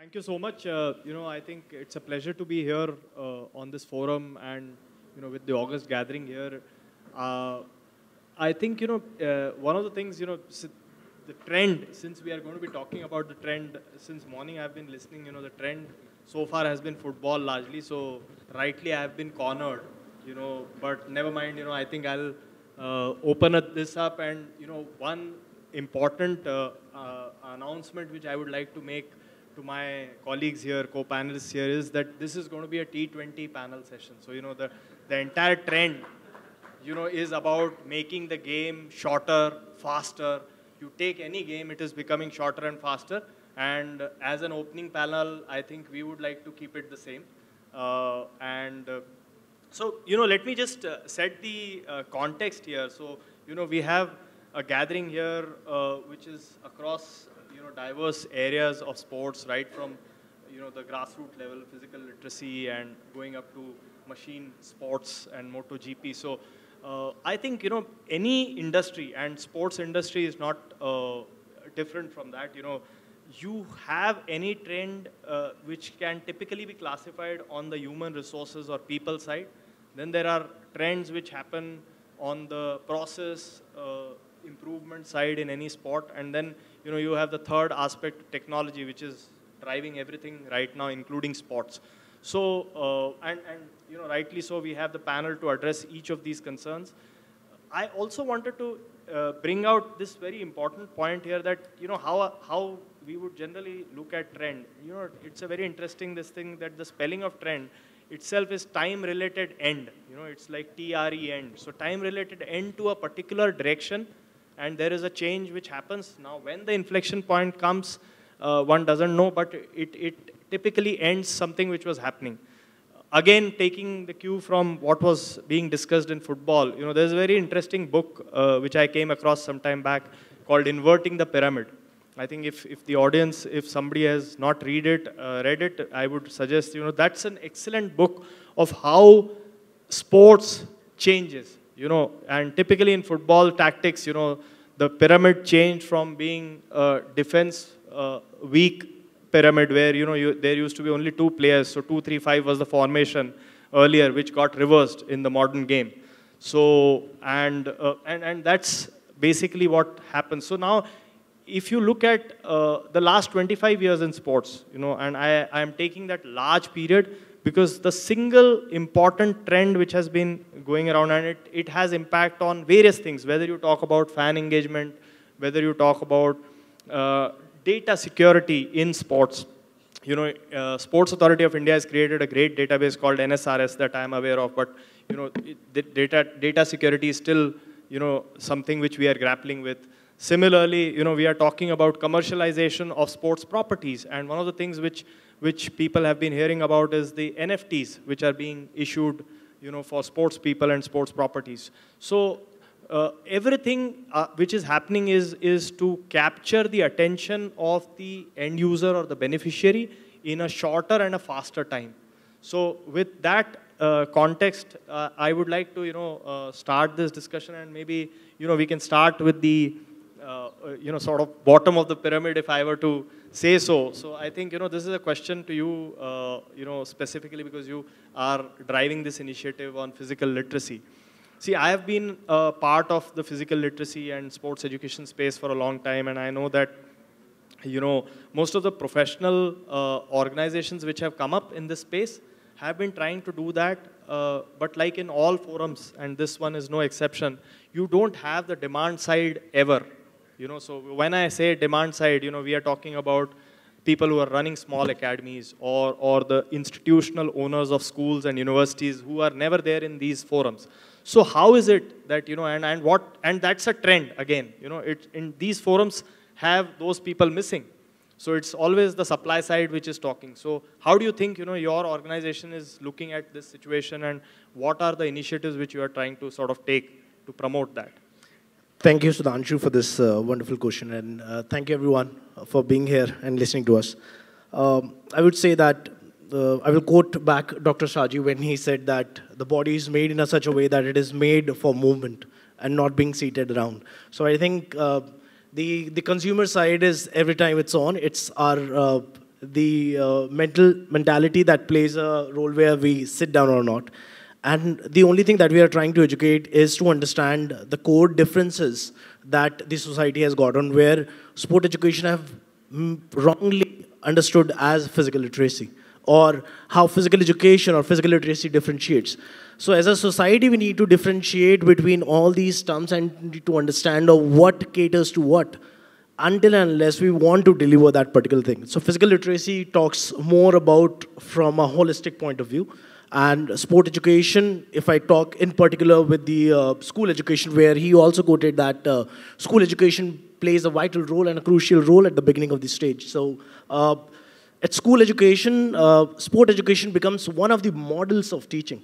Thank you so much. I think it's a pleasure to be here on this forum and, with the August gathering here. Uh, I think, one of the things, the trend, since we are going to be talking about the trend, since morning I've been listening, the trend so far has been football largely. So rightly I have been cornered, but never mind, I think I'll this up and, one important announcement which I would like to make to my colleagues here, co-panelists here, is that this is going to be a T20 panel session. So, the entire trend, is about making the game shorter, faster. You take any game, it is becoming shorter and faster. And as an opening panel, I think we would like to keep it the same. So, let me just set the context here. So, we have a gathering here which is across diverse areas of sports, right from the grassroots level, physical literacy, and going up to machine sports and MotoGP. So I think any industry, and sports industry is not different from that. You have any trend which can typically be classified on the human resources or people side. Then there are trends which happen on the process improvement side in any sport, and then you have the third aspect, technology, which is driving everything right now, including sports. So and rightly so, we have the panel to address each of these concerns. I also wanted to bring out this very important point here, that how we would generally look at trend. It's a very interesting this thing, that the spelling of trend itself is time-related end. It's like TRE end. So time-related end to a particular direction, and there is a change which happens. Now, when the inflection point comes, one doesn't know, but it typically ends something which was happening. Again, taking the cue from what was being discussed in football, there's a very interesting book which I came across some time back called Inverting the Pyramid. I think if the audience, if somebody has not read it, I would suggest, that's an excellent book of how sports changes, and typically in football tactics, the pyramid changed from being a defense weak pyramid where, there used to be only two players. So 2-3-5 was the formation earlier, which got reversed in the modern game. So, and that's basically what happens. So now, if you look at the last 25 years in sports, and I am taking that large period because the single important trend which has been going around, and it has impact on various things, whether you talk about fan engagement, whether you talk about data security in sports. Sports Authority of India has created a great database called NSRS that I am aware of, but the data security is still something which we are grappling with. Similarly, we are talking about commercialization of sports properties, and one of the things which people have been hearing about is the NFTs, which are being issued, for sports people and sports properties. So everything which is happening is to capture the attention of the end user or the beneficiary in a shorter and a faster time. So with that context, I would like to start this discussion, and maybe we can start with the sort of bottom of the pyramid, if I were to say so. So I think, this is a question to you, specifically because you are driving this initiative on physical literacy. See, I have been a part of the physical literacy and sports education space for a long time, and I know that, most of the professional organizations which have come up in this space have been trying to do that, but like in all forums, and this one is no exception, you don't have the demand side ever. So when I say demand side, we are talking about people who are running small academies or the institutional owners of schools and universities who are never there in these forums. So how is it that, and that's a trend again, in these forums have those people missing. So it's always the supply side which is talking. So how do you think, your organization is looking at this situation, and what are the initiatives which you are trying to sort of take to promote that? Thank you, Sudhanshu, for this wonderful question, and thank you everyone for being here and listening to us. I would say that I will quote back Dr. Shaji when he said that the body is made in such a way that it is made for movement and not being seated around. So I think the consumer side is every time it's on, it's our the mentality that plays a role where we sit down or not. And the only thing that we are trying to educate is to understand the core differences that the society has got on where sport education have wrongly understood as physical literacy, or how physical education or physical literacy differentiates. So as a society, we need to differentiate between all these terms and need to understand what caters to what, until and unless we want to deliver that particular thing. So physical literacy talks more about from a holistic point of view. And sport education, if I talk in particular with the school education, where he also quoted that school education plays a vital role and a crucial role at the beginning of the stage. So at school education, sport education becomes one of the models of teaching.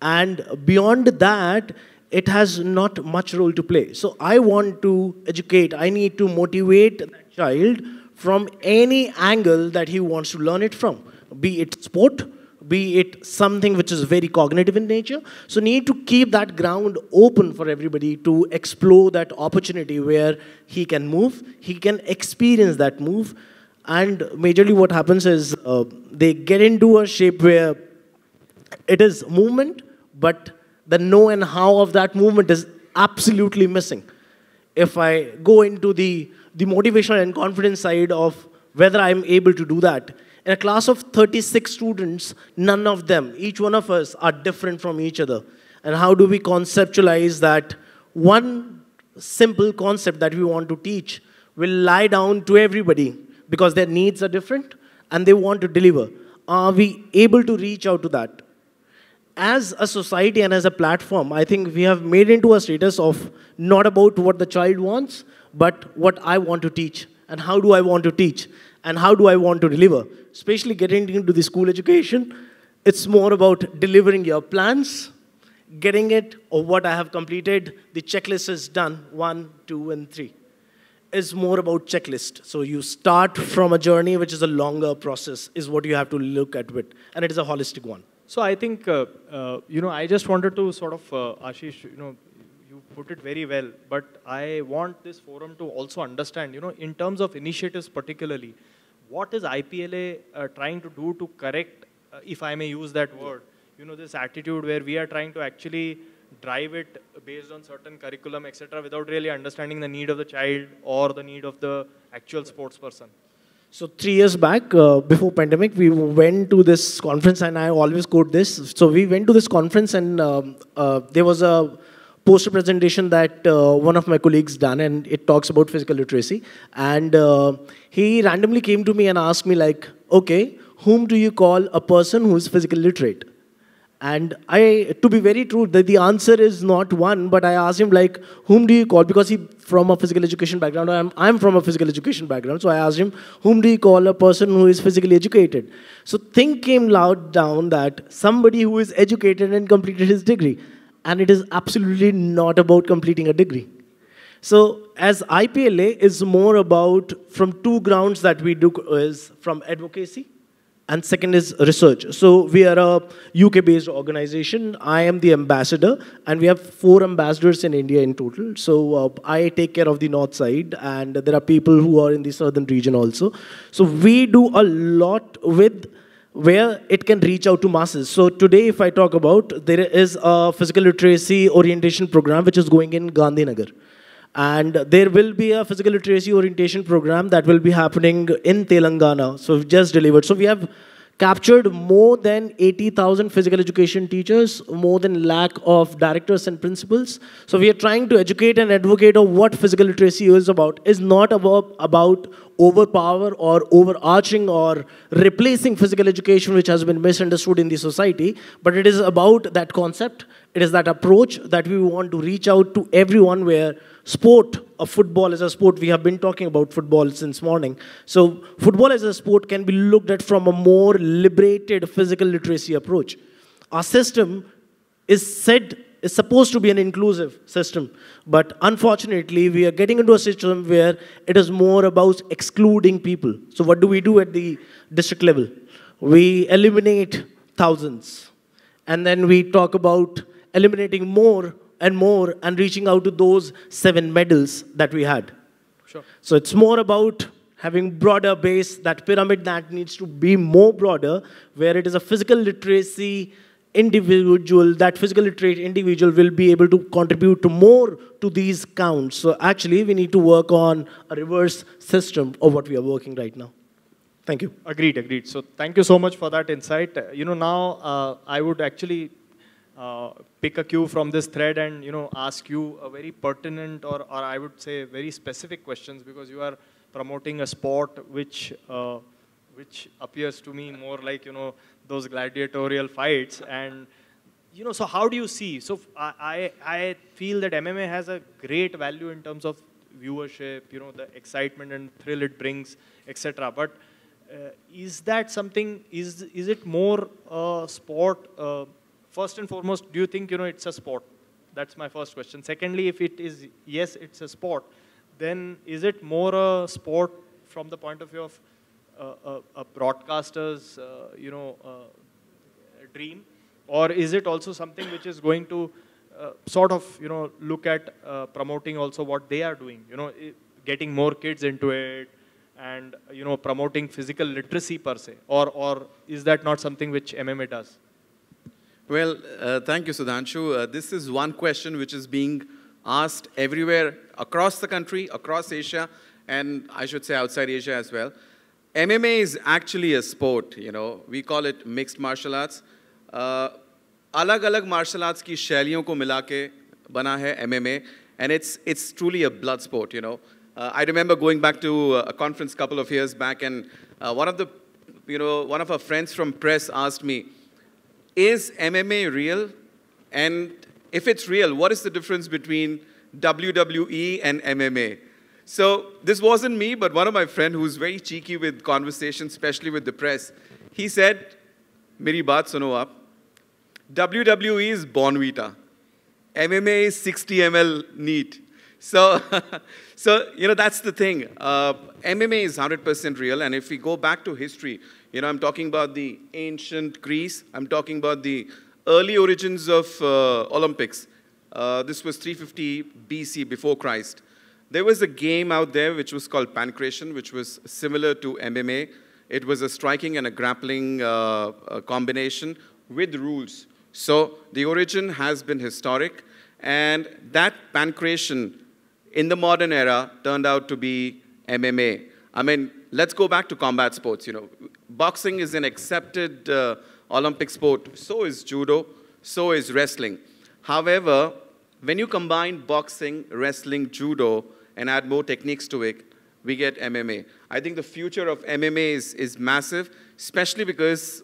And beyond that, it has not much role to play. So I want to educate, I need to motivate that child from any angle that he wants to learn it from, be it sport, be it something which is very cognitive in nature. So need to keep that ground open for everybody to explore that opportunity where he can move, he can experience that move. And majorly what happens is they get into a shape where it is movement, but the know and how of that movement is absolutely missing. If I go into the motivational and confidence side of whether I'm able to do that, in a class of 36 students, none of them, each one of us, are different from each other. And how do we conceptualize that one simple concept that we want to teach will lie down to everybody because their needs are different and they want to deliver? Are we able to reach out to that? As a society and as a platform, I think we have made into a status of not about what the child wants, but what I want to teach, and how do I want to teach, and how do I want to deliver. Especially getting into the school education, it's more about delivering your plans, getting it, or what I have completed, the checklist is done, 1, 2, and 3. It's more about checklist. So you start from a journey which is a longer process, is what you have to look at it, and it is a holistic one. So I think, I just wanted to sort of, Ashish, you put it very well, but I want this forum to also understand, in terms of initiatives particularly, what is IPLA trying to do to correct, if I may use that word, this attitude where we are trying to actually drive it based on certain curriculum, etc., without really understanding the need of the child or the need of the actual sports person. So 3 years back, before pandemic, we went to this conference, and I always quote this. So we went to this conference, and there was a poster presentation that one of my colleagues done, and it talks about physical literacy. And he randomly came to me and asked me like, okay, whom do you call a person who is physically literate? And to be very true, the answer is not one, but I asked him like, whom do you call? Because he from a physical education background, I'm from a physical education background. So I asked him, whom do you call a person who is physically educated? So thing came loud down that somebody who is educated and completed his degree. And it is absolutely not about completing a degree. So as IPLA is more about from two grounds that we do is from advocacy, and second is research. So we are a UK-based organization. I am the ambassador, and we have 4 ambassadors in India in total. So I take care of the north side, and there are people who are in the southern region also. So we do a lot with where it can reach out to masses. So today, if I talk about, there is a physical literacy orientation program which is going in Gandhinagar. And there will be a physical literacy orientation program that will be happening in Telangana. So we've just delivered. So we have captured more than 80,000 physical education teachers, more than lakh of directors and principals. So we are trying to educate and advocate on what physical literacy is about. It's not about overpower or overarching or replacing physical education, which has been misunderstood in the society, but it is about that concept. It is that approach that we want to reach out to everyone where sport, football is a sport. We have been talking about football since morning. So football as a sport can be looked at from a more liberated physical literacy approach. Our system is supposed to be an inclusive system, but unfortunately, we are getting into a system where it is more about excluding people. So what do we do at the district level? We eliminate thousands, and then we talk about eliminating more and reaching out to those 7 medals that we had. Sure. So it's more about having broader base, that pyramid that needs to be more broader, where it is a physical literacy individual, that physical literate individual will be able to contribute to more to these counts. So actually, we need to work on a reverse system of what we are working right now. Thank you. Agreed, agreed. So thank you so much for that insight. Now I would actually pick a cue from this thread and, ask you a very pertinent or I would say very specific questions, because you are promoting a sport which appears to me more like, those gladiatorial fights. And, so how do you see? So I feel that MMA has a great value in terms of viewership, the excitement and thrill it brings, etc. But is that something, is it more a sport? First and foremost, do you think, it's a sport? That's my first question. Secondly, if it is, yes, it's a sport, then is it more a sport from the point of view of a broadcaster's, dream? Or is it also something which is going to sort of, look at promoting also what they are doing, getting more kids into it and, promoting physical literacy per se? Or is that not something which MMA does? Well, thank you, Sudhanshu. This is one question which is being asked everywhere across the country, across Asia, and I should say outside Asia as well. MMA is actually a sport, We call it mixed martial arts. अलग-अलग martial arts की शैलियों को मिला के बना है MMA, and it's truly a blood sport, I remember going back to a conference a couple of years back, and one of our friends from press asked me, is MMA real? And if it's real, what is the difference between WWE and MMA? So this wasn't me, but one of my friends who's very cheeky with conversations, especially with the press, he said, "Meri baat suno aap. WWE is Bonvita. MMA is 60 ml neat." So, that's the thing. MMA is 100% real, and if we go back to history, I'm talking about the ancient Greece. I'm talking about the early origins of Olympics. This was 350 BC, before Christ. There was a game out there which was called pancration, which was similar to MMA. It was a striking and a grappling combination with rules. So the origin has been historic, and that pancration in the modern era turned out to be MMA. I mean, let's go back to combat sports, Boxing is an accepted Olympic sport. So is judo, so is wrestling. However, when you combine boxing, wrestling, judo, and add more techniques to it, we get MMA. I think the future of MMA is massive, especially because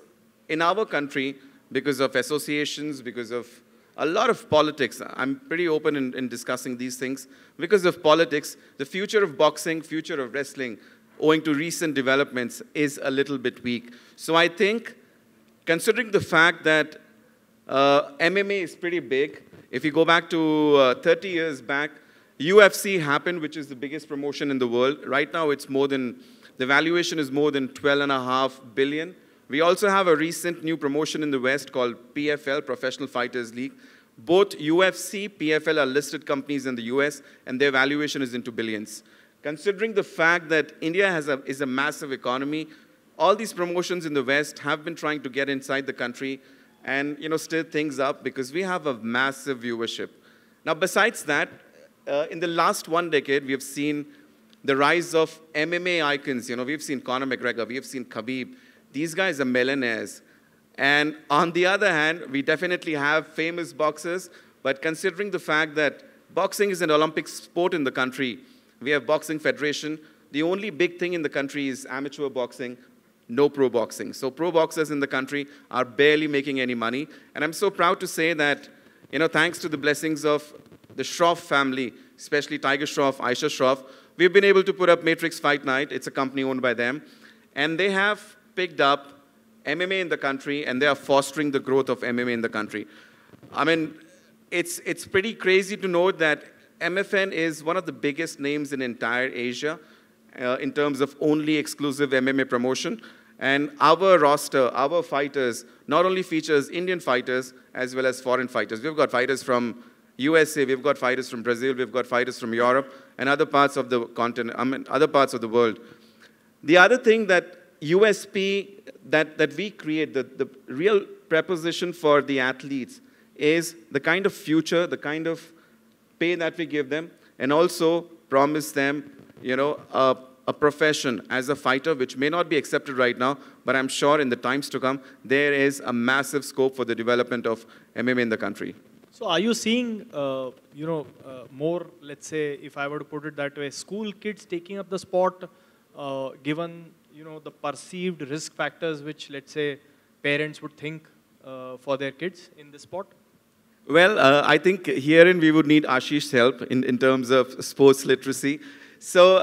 in our country, because of associations, because of a lot of politics. I'm pretty open in discussing these things. Because of politics, the future of boxing, future of wrestling, owing to recent developments, is a little bit weak. So I think, considering the fact that MMA is pretty big, if you go back to 30 years back, UFC happened, which is the biggest promotion in the world. Right now, the valuation is more than 12.5 billion. We also have a recent new promotion in the West called PFL, Professional Fighters League. Both UFC, PFL are listed companies in the US, and their valuation is into billions. Considering the fact that India is a massive economy, all these promotions in the West have been trying to get inside the country and stir things up, because we have a massive viewership. Now, besides that, in the last 1 decade, we have seen the rise of MMA icons. We've seen Conor McGregor, we have seen Khabib. These guys are millionaires. And on the other hand, we definitely have famous boxers, but considering the fact that boxing is an Olympic sport in the country, we have Boxing Federation. The only big thing in the country is amateur boxing, no pro boxing. So pro boxers in the country are barely making any money. And I'm so proud to say that, thanks to the blessings of the Shroff family, especially Tiger Shroff, Aisha Shroff, we've been able to put up Matrix Fight Night. It's a company owned by them. And they have picked up MMA in the country, and they are fostering the growth of MMA in the country. I mean, it's pretty crazy to note that MFN is one of the biggest names in entire Asia in terms of only exclusive MMA promotion. And our roster, our fighters, not only features Indian fighters as well as foreign fighters. We've got fighters from USA, we've got fighters from Brazil, we've got fighters from Europe and other parts of the continent, other parts of the world. The other thing that USP that we create, the real preposition for the athletes is the kind of future, the kind of pay that we give them, and also promise them, a profession as a fighter, which may not be accepted right now, but I'm sure in the times to come, there is a massive scope for the development of MMA in the country. So are you seeing, more, let's say, if I were to put it that way, school kids taking up the sport, given, the perceived risk factors which, let's say, parents would think for their kids in this sport? Well, I think herein we would need Ashish's help in terms of sports literacy. So,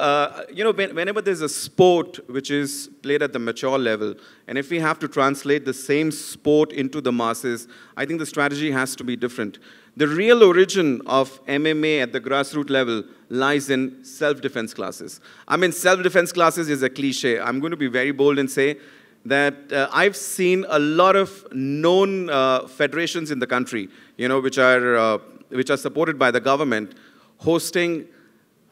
whenever there's a sport which is played at the mature level, and if we have to translate the same sport into the masses, I think the strategy has to be different. The real origin of MMA at the grassroots level lies in self-defense classes. I mean, self-defense classes is a cliche. I'm going to be very bold and say that I've seen a lot of known federations in the country, which are supported by the government, hosting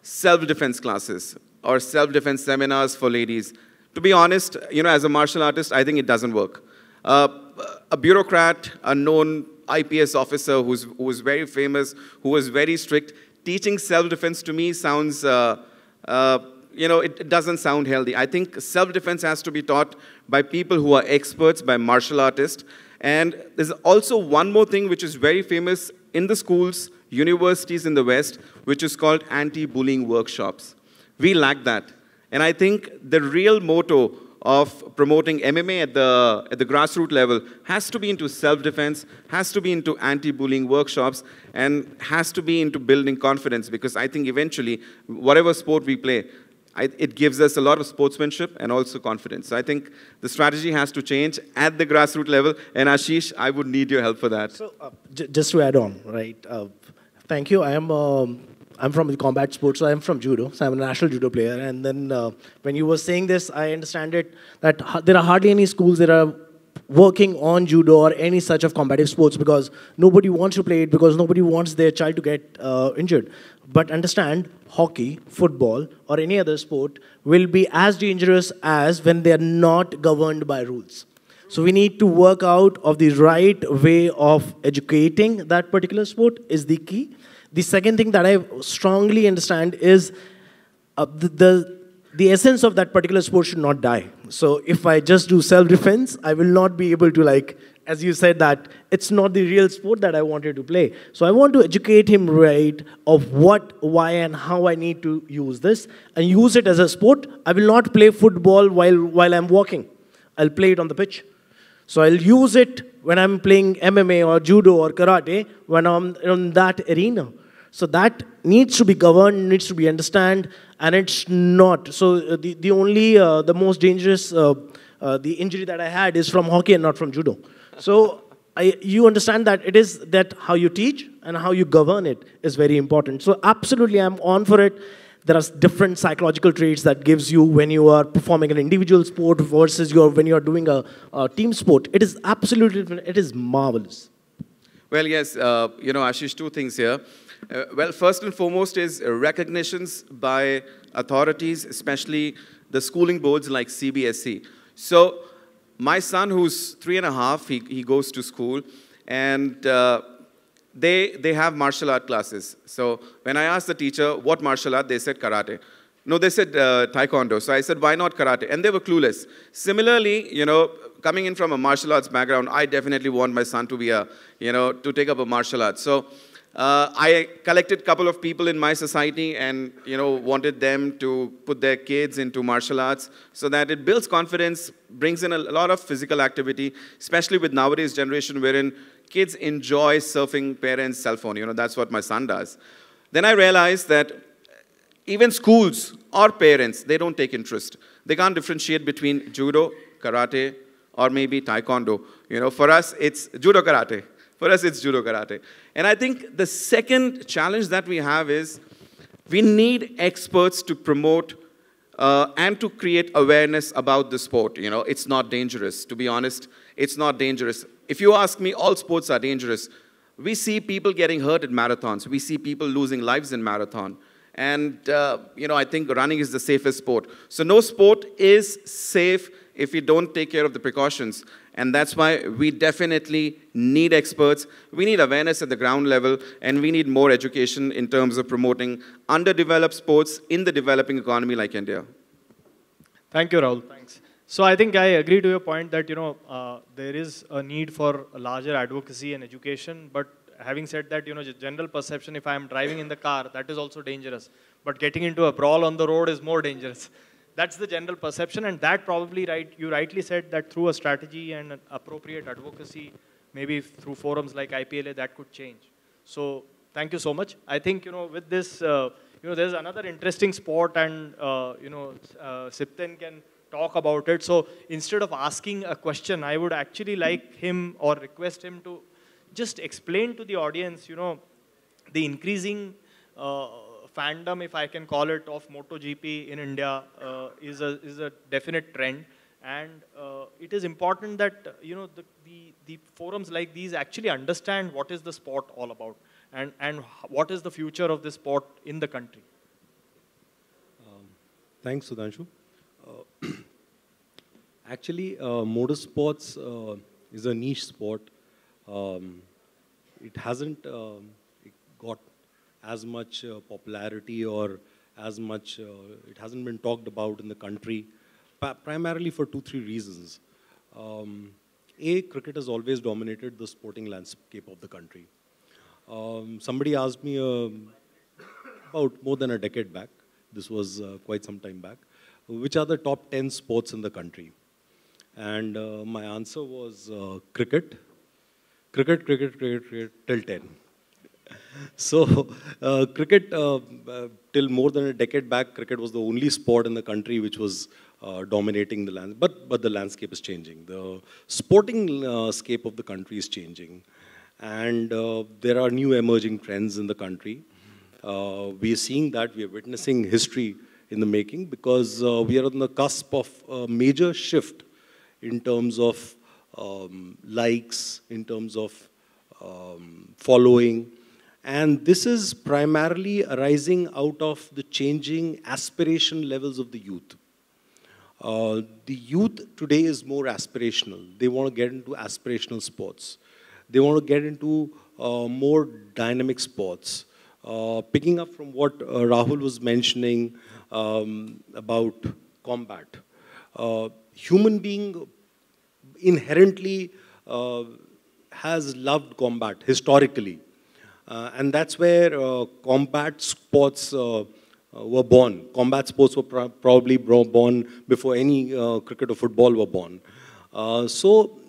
self-defense classes or self-defense seminars for ladies. To be honest, as a martial artist, I think it doesn't work. A bureaucrat, a known IPS officer who was very famous, who was very strict, teaching self-defense to me sounds, it doesn't sound healthy. I think self-defense has to be taught by people who are experts, by martial artists. And there's also one more thing which is very famous in the schools, universities in the West, which is called anti-bullying workshops. We lack that. And I think the real motto of promoting MMA at the grassroots level has to be into self-defense, has to be into anti-bullying workshops, and has to be into building confidence, because I think eventually, whatever sport we play, it gives us a lot of sportsmanship and also confidence. So I think the strategy has to change at the grassroots level. And Ashish, I would need your help for that. So just to add on, right? Thank you. I'm from the combat sports, so I'm from judo. So I'm a national judo player. And then when you were saying this, I understand it that there are hardly any schools that are working on judo or any such of combative sports, because nobody wants to play it, because nobody wants their child to get injured. But understand, hockey, football, or any other sport will be as dangerous as when they are not governed by rules. So we need to work out of the right way of educating that particular sport is the key. The second thing that I strongly understand is the essence of that particular sport should not die. So if I just do self-defense, I will not be able to, like, as you said, that it's not the real sport that I wanted to play. So I want to educate him right of what, why, and how I need to use this, and use it as a sport. I will not play football while I'm walking. I'll play it on the pitch. So I'll use it when I'm playing MMA or judo or karate, when I'm in that arena. So that needs to be governed, needs to be understood, and it's not. So the most dangerous, the injury that I had is from hockey and not from judo. So you understand that it is that how you teach and how you govern it is very important. So absolutely, I'm on for it. There are different psychological traits that gives you when you are performing an individual sport versus when you are doing a team sport. It is absolutely different. It is marvelous. Well, yes, Ashish, two things here. Well, first and foremost is recognitions by authorities, especially the schooling boards like CBSE. So my son, who's 3.5, he goes to school, and they have martial art classes. So when I asked the teacher, what martial art, they said karate. No, they said taekwondo. So I said, why not karate? And they were clueless. Similarly, coming in from a martial arts background, I definitely want my son to be to take up a martial arts. So I collected a couple of people in my society and, wanted them to put their kids into martial arts so that it builds confidence, brings in a lot of physical activity, especially with nowadays generation wherein kids enjoy surfing parents' cell phone. That's what my son does. Then I realized that even schools or parents, they don't take interest. They can't differentiate between judo, karate, or maybe taekwondo. For us, it's judo karate. For us, it's judo karate. And I think the second challenge that we have is we need experts to promote and to create awareness about the sport. It's not dangerous. To be honest, it's not dangerous. If you ask me, all sports are dangerous. We see people getting hurt at marathons. We see people losing lives in marathon. And, I think running is the safest sport. So no sport is safe if we don't take care of the precautions. And that's why we definitely need experts. We need awareness at the ground level, and we need more education in terms of promoting underdeveloped sports in the developing economy like India. Thank you, Rahul. Thanks. So I think I agree to your point that, there is a need for a larger advocacy and education. But having said that, the general perception, if I am driving in the car, that is also dangerous. But getting into a brawl on the road is more dangerous. That's the general perception, and that probably, you rightly said that through a strategy and an appropriate advocacy, maybe through forums like IPLA, that could change. So thank you so much. I think, with this, there's another interesting sport, and, Sipten can talk about it. So instead of asking a question, I would actually like him or request him to just explain to the audience, the increasing fandom, if I can call it, of MotoGP in India is a definite trend, and it is important that the forums like these actually understand what is the sport all about, and what is the future of this sport in the country. Thanks, Sudhanshu. Actually, motorsports is a niche sport. It hasn't got as much popularity or as much, it hasn't been talked about in the country, primarily for 2-3 reasons. Cricket has always dominated the sporting landscape of the country. Somebody asked me about more than a decade back, this was quite some time back, which are the top 10 sports in the country? And my answer was cricket, till 10. So cricket, till more than a decade back, cricket was the only sport in the country which was dominating the land. But the landscape is changing. The sporting landscape of the country is changing. And there are new emerging trends in the country. We are seeing that, we are witnessing history in the making, because we are on the cusp of a major shift in terms of likes, in terms of following. And this is primarily arising out of the changing aspiration levels of the youth. The youth today is more aspirational. They want to get into aspirational sports. They want to get into more dynamic sports. Picking up from what Rahul was mentioning about combat. Human being inherently has loved combat historically. And that's where combat sports were born. Combat sports were probably born before any cricket or football were born. So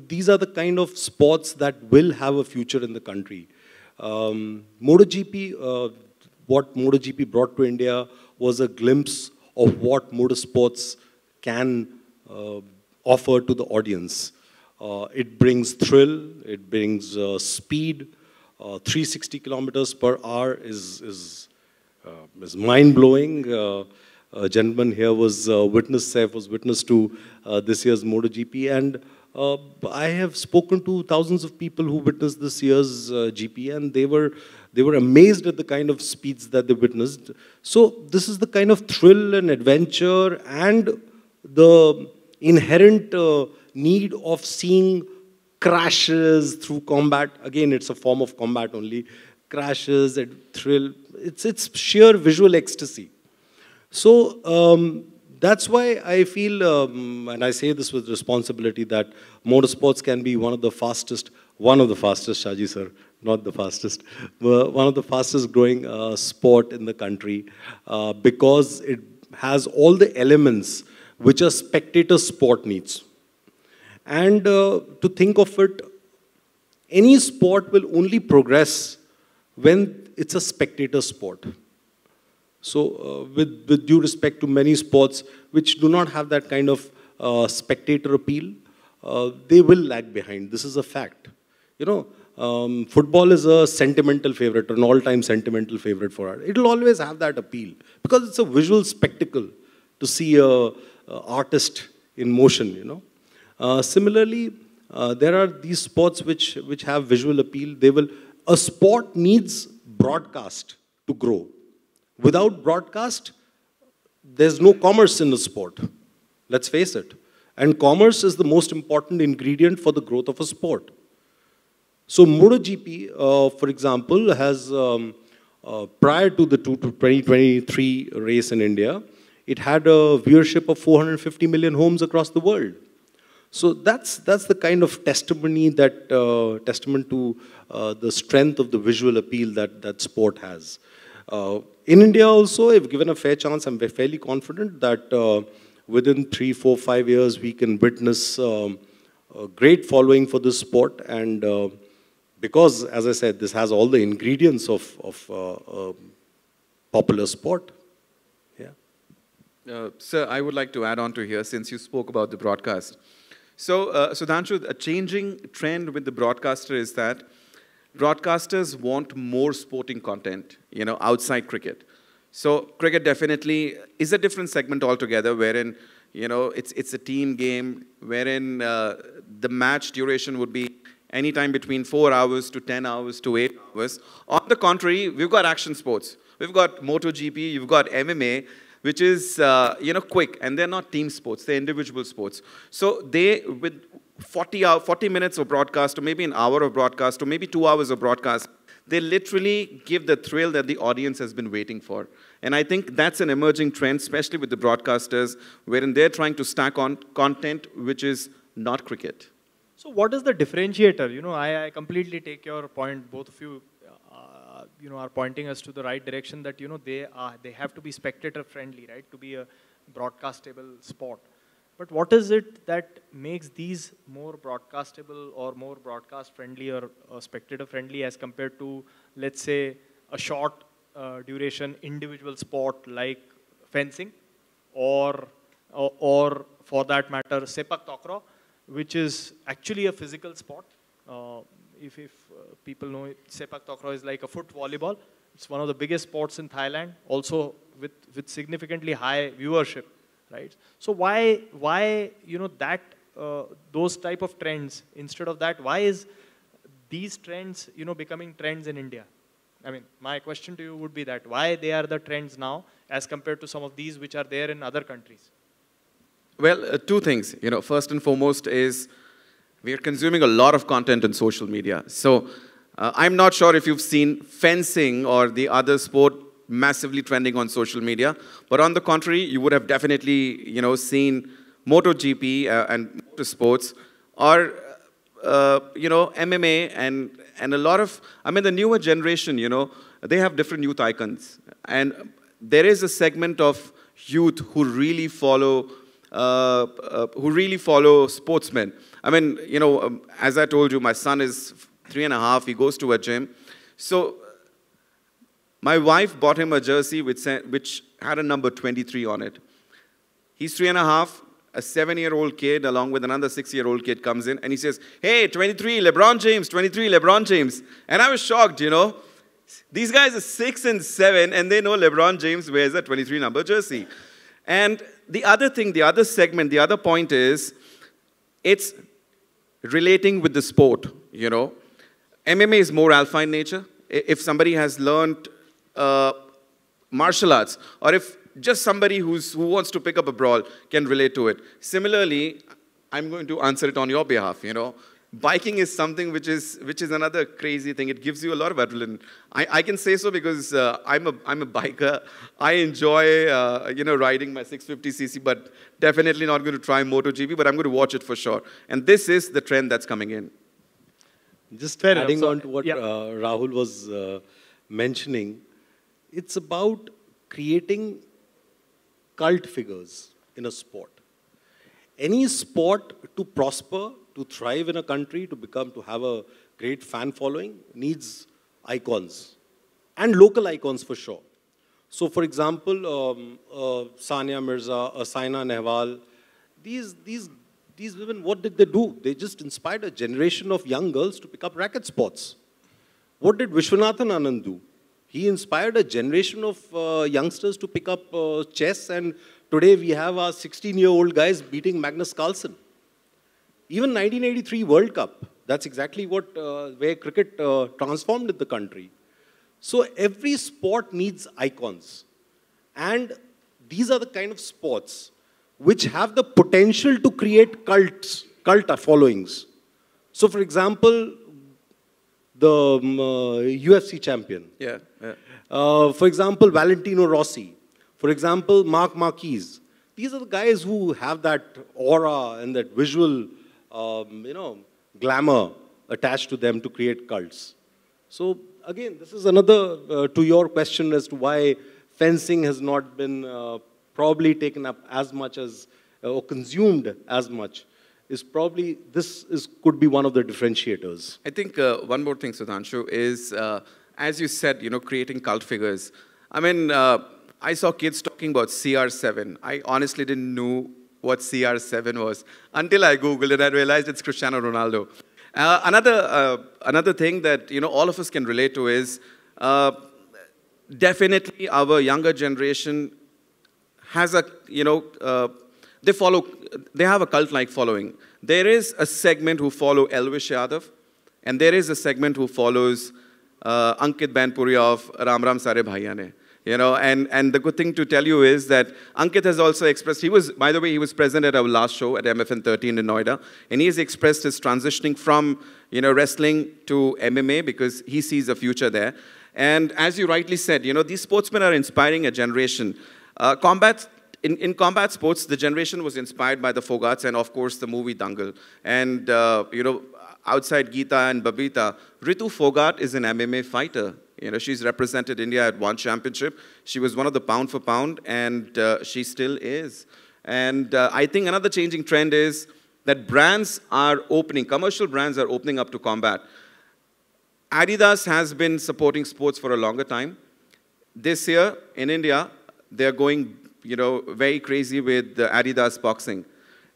these are the kind of sports that will have a future in the country. MotoGP, what MotoGP brought to India was a glimpse of what motorsports can offer to the audience. It brings thrill, it brings speed. 360 kilometers per hour is mind-blowing. A gentleman here was witness to this year's MotoGP, and I have spoken to thousands of people who witnessed this year's GP, and they were amazed at the kind of speeds that they witnessed. So this is the kind of thrill and adventure and the inherent need of seeing crashes through combat. Again, it's a form of combat only. Crashes and thrill. It's sheer visual ecstasy. So that's why I feel, and I say this with responsibility, that motorsports can be one of the fastest, Shaji sir, not the fastest, one of the fastest growing sport in the country, because it has all the elements which a spectator sport needs. And to think of it, any sport will only progress when it's a spectator sport. So with due respect to many sports which do not have that kind of spectator appeal, they will lag behind. This is a fact. Football is a sentimental favorite, an all-time sentimental favorite for us. It will always have that appeal because it's a visual spectacle to see a artist in motion, Similarly, there are these sports which have visual appeal. A sport needs broadcast to grow. Without broadcast, there's no commerce in the sport. Let's face it. And commerce is the most important ingredient for the growth of a sport. So MotoGP, for example, has, prior to the 2023 race in India, it had a viewership of 450 million homes across the world. So that's the kind of testimony that, testament to the strength of the visual appeal that sport has. In India also, if given a fair chance, I'm fairly confident that within 3, 4, 5 years, we can witness a great following for this sport. And because, as I said, this has all the ingredients of popular sport. Yeah. Sir, I would like to add on to here, since you spoke about the broadcast. So, Sudhanshu, a changing trend with the broadcaster is that broadcasters want more sporting content, outside cricket. So cricket definitely is a different segment altogether, wherein, it's a team game, wherein the match duration would be anytime between 4 hours to 10 hours to 8 hours. On the contrary, we've got action sports. We've got MotoGP, you've got MMA, which is, quick, and they're not team sports, they're individual sports. So they, with 40 minutes of broadcast, or maybe an hour of broadcast, or maybe 2 hours of broadcast, they literally give the thrill that the audience has been waiting for. And I think that's an emerging trend, especially with the broadcasters, wherein they're trying to stack on content which is not cricket. So what is the differentiator? I completely take your point, both of you, are pointing us to the right direction, that, they have to be spectator friendly, right, to be a broadcastable sport. But what is it that makes these more broadcastable or more broadcast friendly or spectator friendly as compared to, let's say, a short duration individual sport like fencing, or for that matter, sepak takraw, which is actually a physical sport? If people know it, sepak takraw is like a foot volleyball. It's one of the biggest sports in Thailand, also with significantly high viewership, right? So why that those type of trends, instead of that, why is these trends becoming trends in India? I mean, my question to you would be that why they are the trends now as compared to some of these which are there in other countries? Well, two things. First and foremost is we are consuming a lot of content on social media. So I'm not sure if you've seen fencing or the other sport massively trending on social media, but on the contrary, you would have definitely seen MotoGP and motorsports, or MMA and a lot of, the newer generation, they have different youth icons, and there is a segment of youth who really follow sportsmen. As I told you, my son is 3.5. He goes to a gym. So my wife bought him a jersey which had a number 23 on it. He's 3.5. A 7-year-old kid along with another 6-year-old kid comes in and he says, "Hey, 23, LeBron James, 23, LeBron James." And I was shocked, These guys are 6 and 7 and they know LeBron James wears a 23 number jersey. And the other thing, the other segment, the other point is, it's relating with the sport, MMA is more alpha in nature. If somebody has learned martial arts, or if just somebody who wants to pick up a brawl can relate to it. Similarly, I'm going to answer it on your behalf, Biking is something which is another crazy thing. It gives you a lot of adrenaline. I can say so because I'm a biker. I enjoy riding my 650cc, but definitely not going to try MotoGP, but I'm going to watch it for sure. And this is the trend that's coming in. Just adding on to what Rahul was mentioning, it's about creating cult figures in a sport. Any sport to prosper, to thrive in a country, to have a great fan following, needs icons. And local icons for sure. So for example, Sania Mirza, Saina Nehwal, these women, what did they do? They just inspired a generation of young girls to pick up racket sports. What did Vishwanathan Anand do? He inspired a generation of youngsters to pick up chess, and today we have our 16-year-old guys beating Magnus Carlsen. Even 1983 World Cup, that's exactly where cricket transformed in the country. So every sport needs icons. And these are the kind of sports which have the potential to create cult followings. So for example, the UFC champion. Yeah, yeah. For example, Valentino Rossi. For example, Mark Marquez. These are the guys who have that aura and that visual, glamour attached to them to create cults. So again, this is another to your question as to why fencing has not been probably taken up as much as, or consumed as much, is probably, could be one of the differentiators. I think one more thing, Sudhanshu, is, as you said, creating cult figures. I mean, I saw kids talking about CR7. I honestly didn't know what CR7 was until I Googled it. I realized it's Cristiano Ronaldo. Another thing that all of us can relate to is definitely our younger generation has a they have a cult-like following. There is a segment who follow Elvish Yadav, and there is a segment who follows Ankit Banpuri of Ram Ram Sare Bhaiya Ne. And the good thing to tell you is that Ankit has also expressed, by the way, he was present at our last show at MFN 13 in Noida, and he has expressed his transitioning from, wrestling to MMA because he sees a future there. And as you rightly said, these sportsmen are inspiring a generation. In combat sports, the generation was inspired by the Fogats and, of course, the movie Dangal. And, outside Geeta and Babita, Ritu Fogat is an MMA fighter. She's represented India at one championship. She was one of the pound for pound, and she still is. And I think another changing trend is that brands are opening, commercial brands are opening up to combat. Adidas has been supporting sports for a longer time. This year, in India, they're going, very crazy with the Adidas boxing.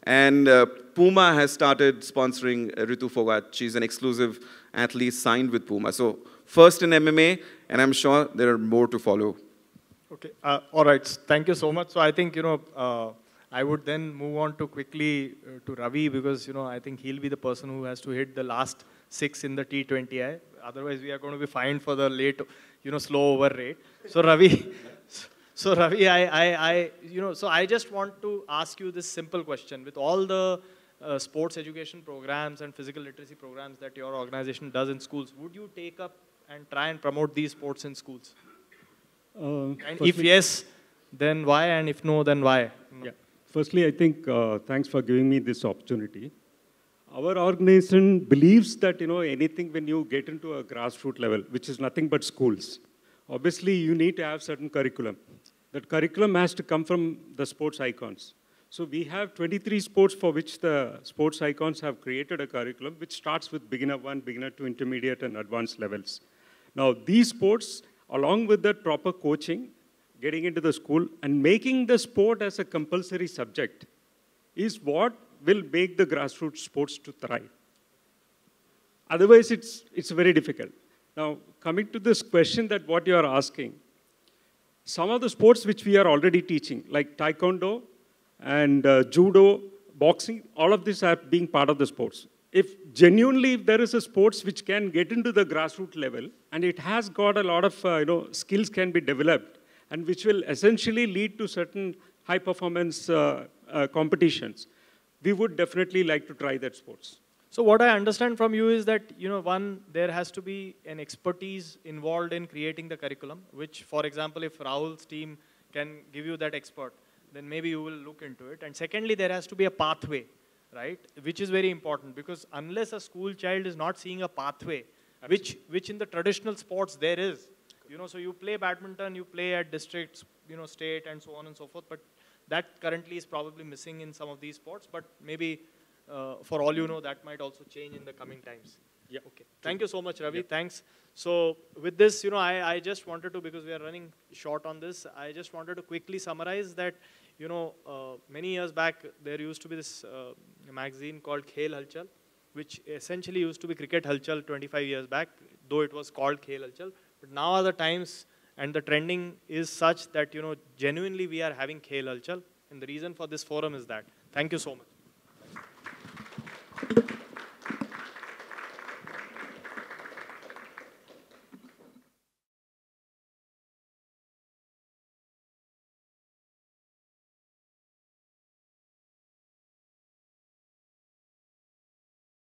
And Puma has started sponsoring Ritu Fogat. She's an exclusive athlete signed with Puma. So first in MMA, and I'm sure there are more to follow. Okay, all right, thank you so much. So I think, I would then move on to quickly to Ravi because, I think he'll be the person who has to hit the last 6 in the T20I. Otherwise, we are going to be fined for the late, slow over rate. So Ravi, so I just want to ask you this simple question. With all the sports education programs and physical literacy programs that your organization does in schools, would you take up and try and promote these sports in schools? And if yes, then why? And if no, then why? Yeah. Firstly, I think thanks for giving me this opportunity. Our organization believes that anything when you get into a grassroots level, which is nothing but schools, obviously you need to have certain curriculum. That curriculum has to come from the sports icons. So we have 23 sports for which the sports icons have created a curriculum which starts with beginner 1, beginner 2, intermediate and advanced levels. Now these sports, along with that proper coaching, getting into the school and making the sport as a compulsory subject is what will make the grassroots sports to thrive. Otherwise, it's very difficult. Now, coming to this question that what you are asking, some of the sports which we are already teaching, like taekwondo and judo, boxing, all of these are being part of the sports. If genuinely there is a sports which can get into the grassroots level and it has got a lot of skills can be developed and which will essentially lead to certain high performance competitions, we would definitely like to try that sports. So what I understand from you is that, one, there has to be an expertise involved in creating the curriculum, which, for example, if Rahul's team can give you that expert, then maybe you will look into it. And secondly, there has to be a pathway, right, which is very important because unless a school child is not seeing a pathway, which in the traditional sports there is, so you play badminton, you play at districts, state and so on and so forth, but that currently is probably missing in some of these sports, but maybe for all you know, that might also change in the coming times. Yeah. Okay. Thank you so much, Ravi. Yeah. Thanks. So with this, I just wanted to, because we are running short on this, I just wanted to quickly summarize that, many years back, there used to be this magazine called Khel Halchal, which essentially used to be Cricket Halchal 25 years back, though it was called Khel Halchal. But now are the times and the trending is such that, genuinely we are having Khel Halchal. And the reason for this forum is that. Thank you so much.